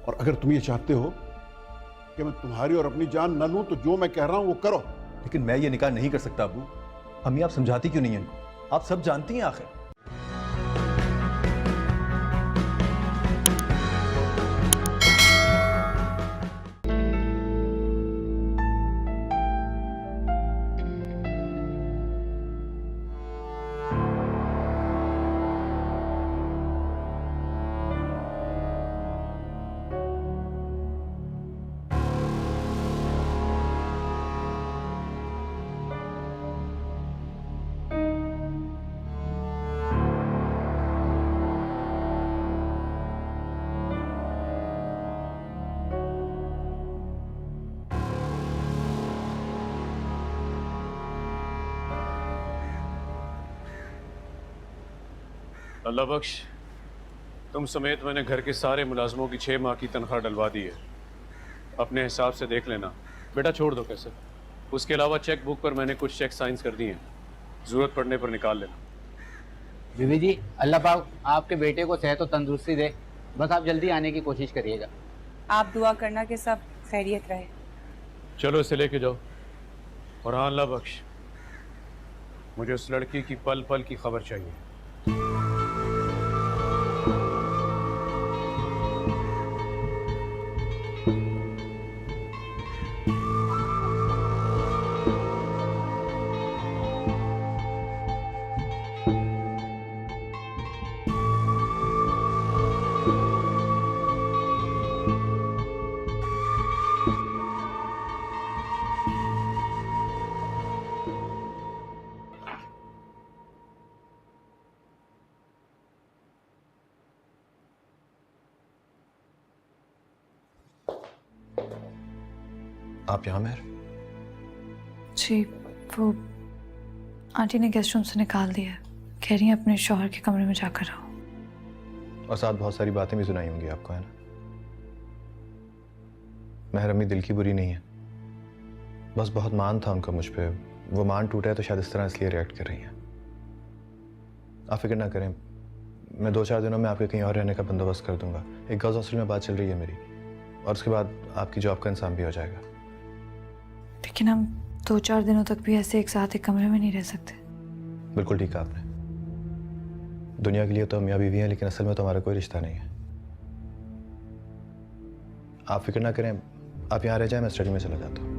और अगर तुम ये चाहते हो कि मैं तुम्हारी और अपनी जान न लूं तो जो मैं कह रहा हूं वो करो। लेकिन मैं ये निकाह नहीं कर सकता अब्बू। अम्मी आप समझाती क्यों नहीं है इनको? आप सब जानती हैं आखिर। अल्लाह बख्श, तुम समेत मैंने घर के सारे मुलाजमों की 6 माह की तनख्वाह डलवा दी है। अपने हिसाब से देख लेना। बेटा छोड़ दो पैसे। उसके अलावा चेक बुक पर मैंने कुछ चेक साइंस कर दिए हैं, ज़रूरत पड़ने पर निकाल लेना। बीवी जी, अल्लाह पाक आपके बेटे को सेहत और तंदुरुस्ती दे। बस आप जल्दी आने की कोशिश करिएगा। आप दुआ करना कि सब खैरियत रहे। चलो इसे लेके जाओ। और हाँ अल्लाह बख्श, मुझे उस लड़की की पल पल की खबर चाहिए। आप यहाँ मेहर? जी, वो आंटी ने गेस्ट रूम से निकाल दिया है। कह रही हैं अपने शौहर के कमरे में जाकर रहो। और साथ बहुत सारी बातें भी सुनाई होंगी आपको, है ना? मेहर अम्मी दिल की बुरी नहीं है, बस बहुत मान था उनका मुझ पे। वो मान टूटा है तो शायद इस तरह इसलिए रिएक्ट कर रही हैं। आप फिक्र ना करें, मैं 2-4 दिनों में आपके कहीं और रहने का बंदोबस्त कर दूंगा। एक गर्ल्स हॉस्टल में बात चल रही है मेरी, और उसके बाद आपकी जॉब का इंतजाम भी हो जाएगा। लेकिन हम 2-4 दिनों तक भी ऐसे एक साथ एक कमरे में नहीं रह सकते। बिल्कुल ठीक है आपने। दुनिया के लिए तो मियाँ बीवी हैं, लेकिन असल में तो हमारा कोई रिश्ता नहीं है। आप फिक्र ना करें, आप यहाँ रह जाएं, मैं स्टडी में चला जाता हूँ।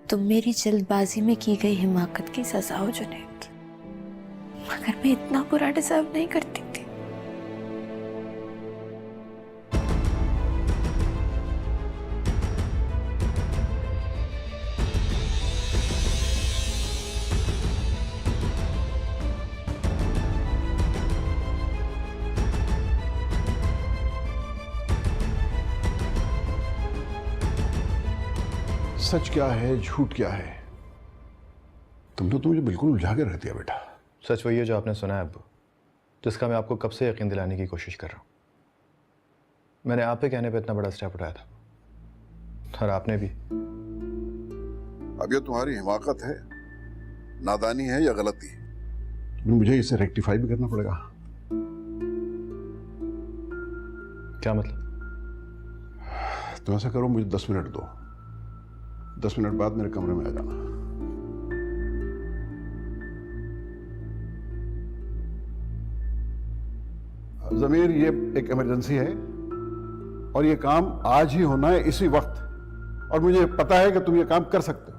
तुम मेरी जल्दबाजी में की गई हिमाकत की सजा हो जुनैद, मगर मैं इतना बुरा डिजर्व नहीं करती थी। सच क्या है, झूठ क्या है, तुमने तो मुझे बिल्कुल उलझा के रख दिया बेटा। सच वही है जो आपने सुना है अब्बू, जिसका मैं आपको कब से यकीन दिलाने की कोशिश कर रहा हूँ। मैंने आप पे कहने पे इतना बड़ा स्टेप उठाया था, और आपने भी। अब ये तुम्हारी हिमाकत है, नादानी है या गलती है, तो मुझे इसे रेक्टिफाई भी करना पड़ेगा। क्या मतलब? तो ऐसा करो, मुझे 10 मिनट दो। 10 मिनट बाद मेरे कमरे में आ जाना। ज़मीर, ये एक इमरजेंसी है और ये काम आज ही होना है, इसी वक्त, और मुझे पता है कि तुम ये काम कर सकते हो।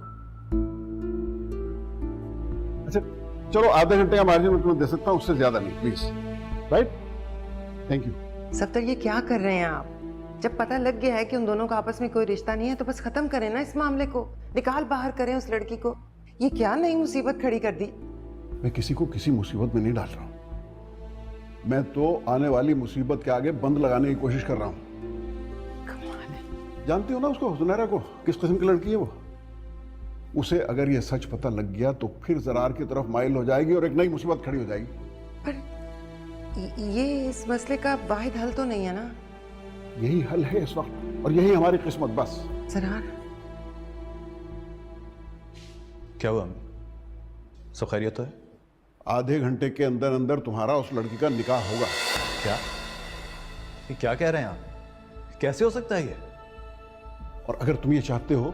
अच्छा चलो, आधे घंटे का मार्जिन मैं तुम्हें दे सकता हूं, उससे ज्यादा नहीं, please. Right? Thank you. Safdar, ये क्या कर रहे हैं आप? जब पता लग गया है कि उन दोनों का आपस में कोई रिश्ता नहीं है तो बस खत्म करें ना इस मामले को, निकाल बाहर करें उस लड़की को। ये क्या नई मुसीबत खड़ी कर दी? मैं किसी को किसी मुसीबत में नहीं डाल रहा हूं। मैं तो आने वाली मुसीबत के आगे बंद लगाने की कोशिश कर रहा हूं। जानती हो ना उसको, हुसनैरा को, किस किस्म की लड़की है वो। उसे अगर ये सच पता लग गया तो फिर जरार की तरफ माइल हो जाएगी और एक नई मुसीबत खड़ी हो जाएगी। पर ये इस मसले का वाहिद हल तो नहीं है ना। यही हल है इस वक्त और यही हमारी किस्मत बस। जरार, क्या हुआ? सब खैरियत तो है? आधे घंटे के अंदर अंदर तुम्हारा उस लड़की का निकाह होगा। क्या? ये क्या कह रहे हैं आप? कैसे हो सकता है ये? और अगर तुम ये चाहते हो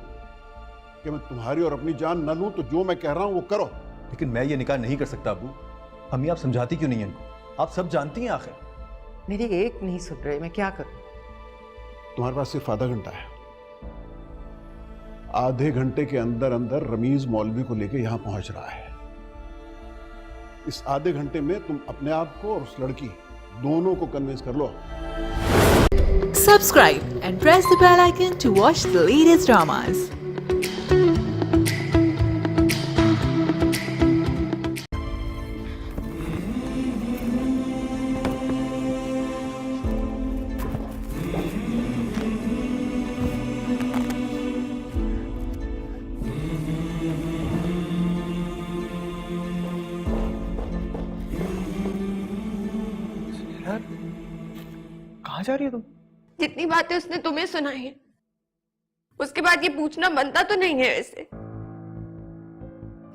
कि मैं तुम्हारी और अपनी जान न लूं तो जो मैं कह रहा हूं वो करो। लेकिन मैं ये निकाह नहीं कर सकता अबू। अम्मी आप समझाती क्यों नहीं है इनको? आप सब जानती हैं आखिर। मेरी एक नहीं सुन रहे, मैं क्या करूं? तुम्हारे पास सिर्फ आधा घंटा है। आधे घंटे के अंदर अंदर रमीज मौलवी को लेकर यहां पहुंच रहा है। इस आधे घंटे में तुम अपने आप को और उस लड़की दोनों को कन्विंस कर लो। Subscribe and press the bell icon to watch the latest dramas. कहाँ जा रही है तुम? जितनी बातें उसने तुम्हें सुनाई है उसके बाद ये पूछना बनता तो नहीं है वैसे।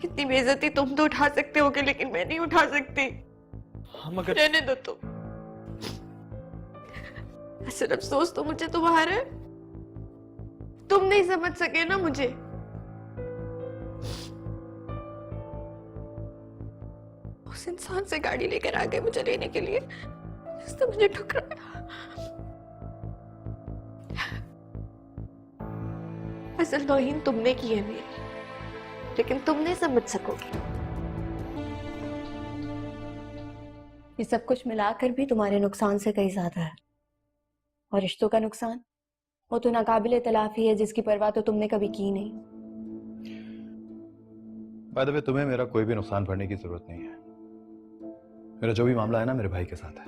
इतनी बेइज्जती तुम तो उठा सकते होगे लेकिन मैं नहीं उठा सकती। हम अगर रहने दो तुम। सिर्फ अफसोस तो मुझे तुम्हारा है, तुम नहीं समझ सके ना मुझे। उस इंसान से गाड़ी लेकर आ गए मुझे लेने के लिए जिसने मुझे ठुकराया। असल तौहीन तुमने की है मेरी, लेकिन तुम नहीं समझ सकोगे। ये सब कुछ मिलाकर भी तुम्हारे नुकसान से कहीं ज्यादा है। और रिश्तों का नुकसान वो तो नाकाबिले तलाफी है जिसकी परवाह तो तुमने कभी की नहीं। बाय द वे तुम्हें मेरा कोई भी नुकसान भरने की जरूरत नहीं है। मेरा जो भी मामला है ना मेरे भाई के साथ है।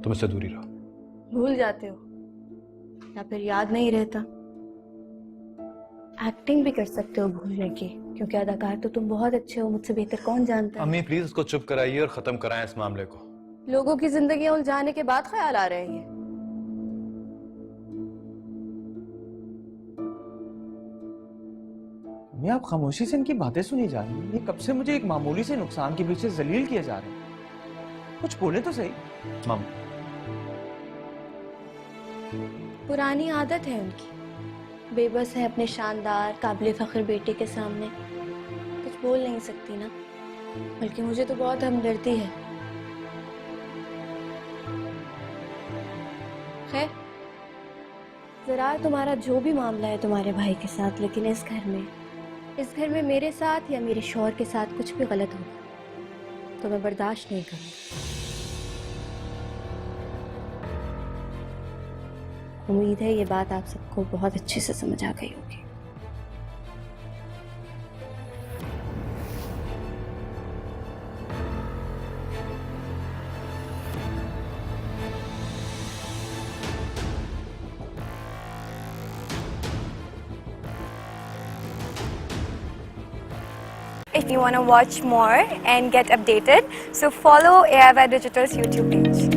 तुम इससे दूरी रहो। भूल जाते हो या फिर याद नहीं रहता। एक्टिंग भी कर सकते हो भूलने की, क्योंकि अदाकार तो तुम बहुत अच्छे हो, मुझसे बेहतर कौन जानता है। अम्मी प्लीज इसको चुप कराइए और खत्म कराएं इस मामले को। लोगों की जिंदगियां उलझाने के बाद ख्याल आ रहे हैं। मैं आप खामोशी से इनकी बातें सुनी जा रही हैं। ये कब से मुझे एक मामूली से नुकसान के पीछे जलील किए जा रहे हैं। कुछ बोले तो सही। मम पुरानी आदत है उनकी, बेबस है अपने शानदार काबिल फख्र बेटे के सामने। कुछ बोल नहीं सकती ना, बल्कि मुझे तो बहुत हमदर्दी है। खैर, जरा तुम्हारा जो भी मामला है तुम्हारे भाई के साथ, लेकिन इस घर में मेरे साथ या मेरे शौहर के साथ कुछ भी गलत होगा तो मैं बर्दाश्त नहीं करूंगी। उम्मीद है ये बात आप सबको बहुत अच्छे से समझ आ गई होगी। If you want to watch more and get updated, so follow AIY Digital's YouTube page.